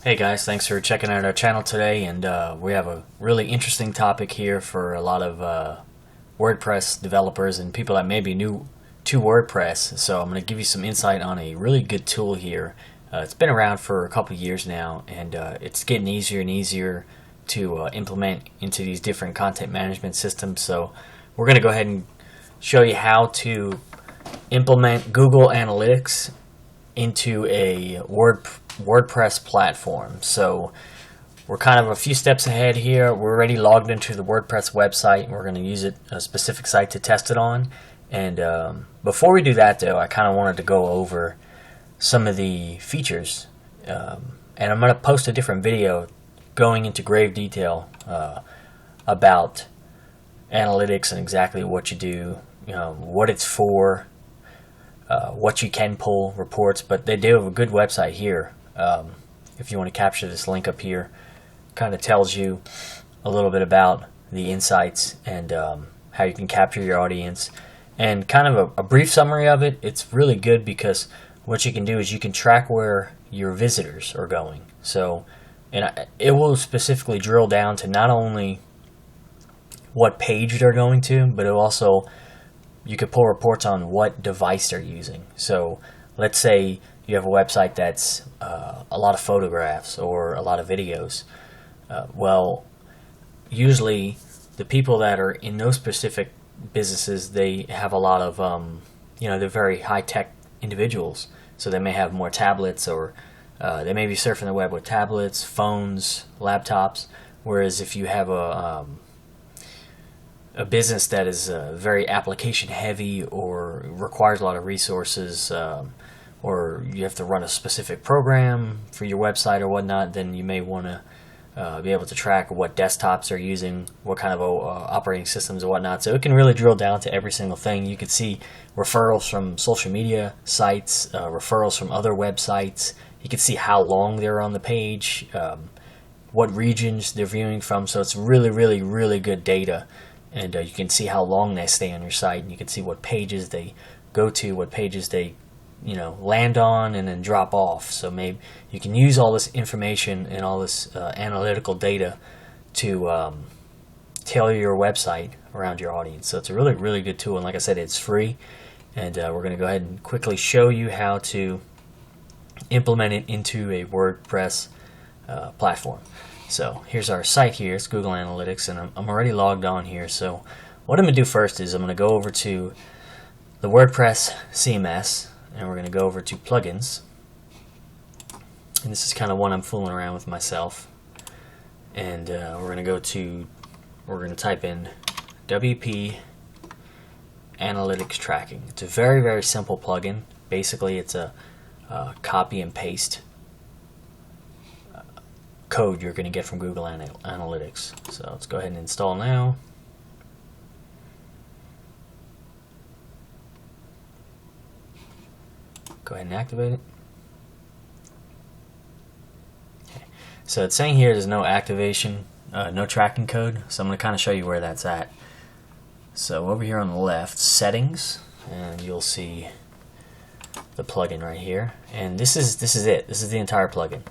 Hey guys, thanks for checking out our channel today, and we have a really interesting topic here for a lot of WordPress developers and people that may be new to WordPress. So I'm going to give you some insight on a really good tool here. It's been around for a couple of years now, and it's getting easier and easier to implement into these different content management systems. So we're going to go ahead and show you how to implement Google Analytics into a WordPress platform. So we're kind of a few steps ahead here. We're already logged into the WordPress website. We're going to use a specific site to test it on. And before we do that, though, I kind of wanted to go over some of the features. And I'm going to post a different video going into grave detail about analytics and exactly what you do, what it's for, what you can pull, reports. But they do have a good website here. If you want to capture this link up here, kind of tells you a little bit about the insights and how you can capture your audience, and kind of a brief summary of it. It's really good because what you can do is you can track where your visitors are going. So, and it will specifically drill down to not only what page they're going to, but it also, you could pull reports on what device they're using. So let's say you have a website that's a lot of photographs or a lot of videos. Well, usually the people that are in those specific businesses, they have a lot of, they're very high-tech individuals. So they may have more tablets, or they may be surfing the web with tablets, phones, laptops. Whereas if you have a business that is very application heavy or requires a lot of resources, or you have to run a specific program for your website or whatnot, then you may want to be able to track what desktops they're using, what kind of operating systems and whatnot. So it can really drill down to every single thing. You can see referrals from social media sites, referrals from other websites. You can see how long they're on the page, what regions they're viewing from. So it's really, really, really good data. And you can see how long they stay on your site, and you can see what pages they go to, what pages they land on and then drop off. So maybe you can use all this information and all this analytical data to tailor your website around your audience. So it's a really, really good tool, and like I said, it's free. And we're going to go ahead and quickly show you how to implement it into a WordPress platform. So here's our site here. It's Google Analytics, and I'm already logged on here. So what I'm going to do first is I'm going to go over to the WordPress CMS, and we're going to go over to plugins. And this is kind of one I'm fooling around with myself. And we're going to type in WP Analytics Tracking. It's a very, very simple plugin. Basically, it's a copy and paste code you're going to get from Google Analytics. So let's go ahead and install now. Go ahead and activate it. Okay. So it's saying here there's no activation, no tracking code. So I'm going to kind of show you where that's at. So over here on the left, settings, and you'll see the plugin right here. And this is it. This is the entire plugin.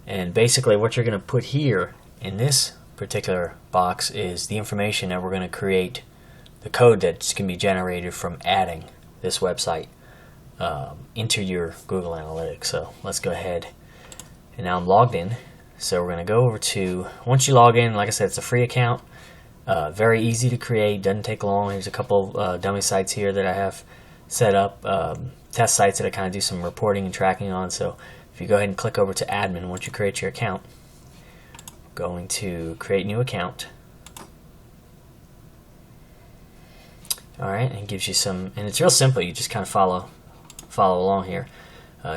And basically what you're going to put here in this particular box is the information that we're going to create, the code that's going to be generated from adding this website into your Google Analytics. So let's go ahead, and now I'm logged in. So we're going to go over to, once you log in, like I said, it's a free account, very easy to create, doesn't take long. There's a couple dummy sites here that I have set up, test sites that I kind of do some reporting and tracking on. So if you go ahead and click over to admin, once you create your account, going to create new account. Alright, and it gives you some, and it's real simple. You just kind of follow along here.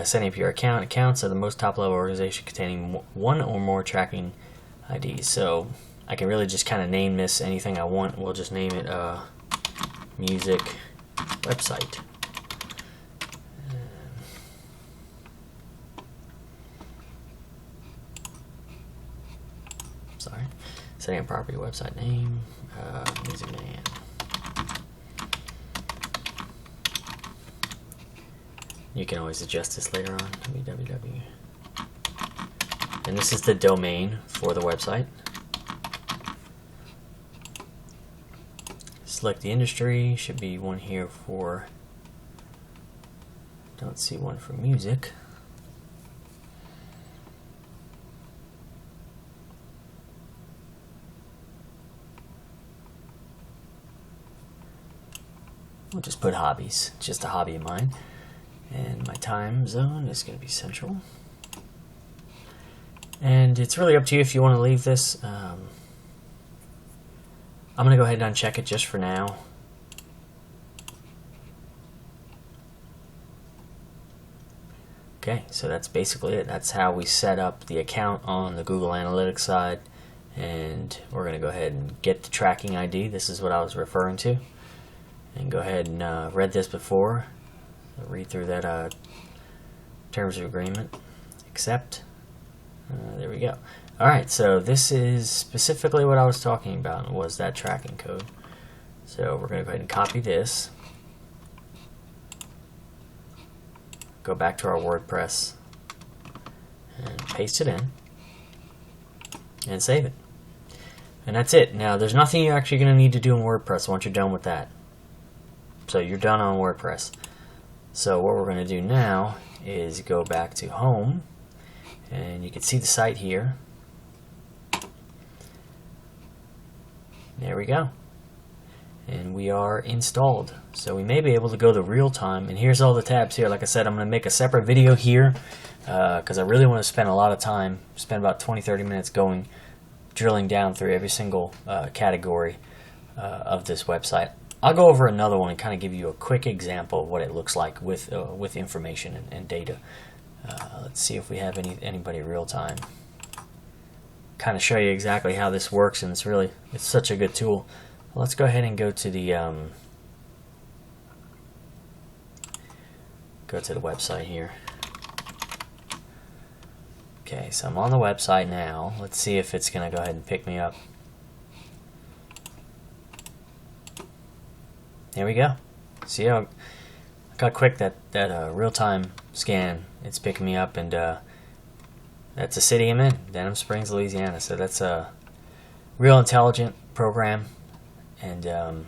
Setting up your account. Accounts are the most top level organization containing one or more tracking IDs. So I can really just kind of name this anything I want. We'll just name it music website. Sorry. Setting up property website name, music man. You can always adjust this later on. www. And this is the domain for the website. Select the industry. Should be one here for, don't see one for music. We'll just put hobbies, just a hobby of mine. And my time zone is going to be Central. And it's really up to you if you want to leave this. I'm going to go ahead and uncheck it just for now. Okay, so that's basically it. That's how we set up the account on the Google Analytics side. And we're going to go ahead and get the tracking ID. This is what I was referring to. And go ahead and read this before. Read through that terms of agreement. Accept. There we go. Alright, so this is specifically what I was talking about, was that tracking code. So we're going to go ahead and copy this. Go back to our WordPress. And paste it in. And save it. And that's it. Now, there's nothing you're actually going to need to do in WordPress once you're done with that. So you're done on WordPress. So what we're going to do now is go back to Home, and you can see the site here. There we go. And we are installed. So we may be able to go to real time, and here's all the tabs here. Like I said, I'm going to make a separate video here because I really want to spend a lot of time, spend about 20-30 minutes drilling down through every single category of this website. I'll go over another one and kind of give you a quick example of what it looks like with information and data. Let's see if we have anybody real time. Kind of show you exactly how this works, and it's such a good tool. Let's go ahead and go to the website here. Okay, so I'm on the website now. Let's see if it's going to go ahead and pick me up. There we go. See how quick that real-time scan, it's picking me up, and that's the city I'm in, Denham Springs, Louisiana. So that's a real intelligent program, and kind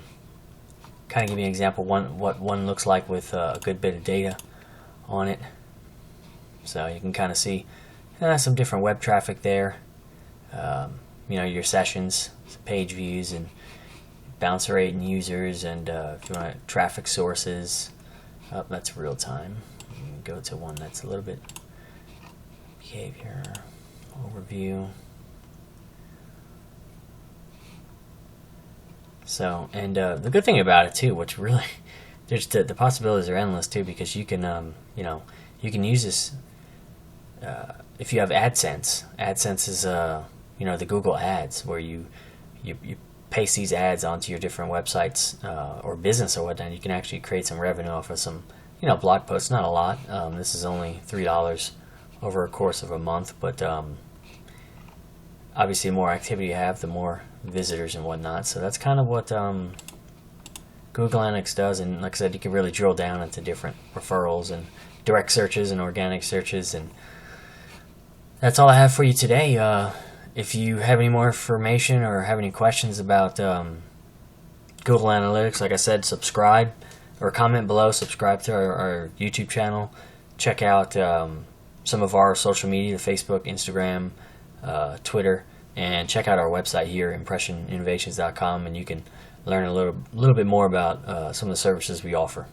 of give you an example what one looks like with a good bit of data on it. So you can kind of see some different web traffic there. Your sessions, page views, and bounce rate and users, and if you want traffic sources. That's real time. You can go to one that's a little bit behavior overview. So, and the good thing about it too, which really, there's the possibilities are endless too, because you can you can use this if you have AdSense. AdSense is the Google ads, where you paste these ads onto your different websites or business or whatnot. You can actually create some revenue off of some blog posts. Not a lot. This is only $3 over a course of a month, but obviously the more activity you have, the more visitors and whatnot. So that's kind of what Google Analytics does. And like I said, you can really drill down into different referrals and direct searches and organic searches. And that's all I have for you today. If you have any more information or have any questions about Google Analytics, like I said, subscribe or comment below. Subscribe to our YouTube channel. Check out some of our social media, Facebook, Instagram, Twitter, and check out our website here, impressioninnovations.com, and you can learn a little bit more about some of the services we offer.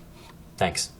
Thanks.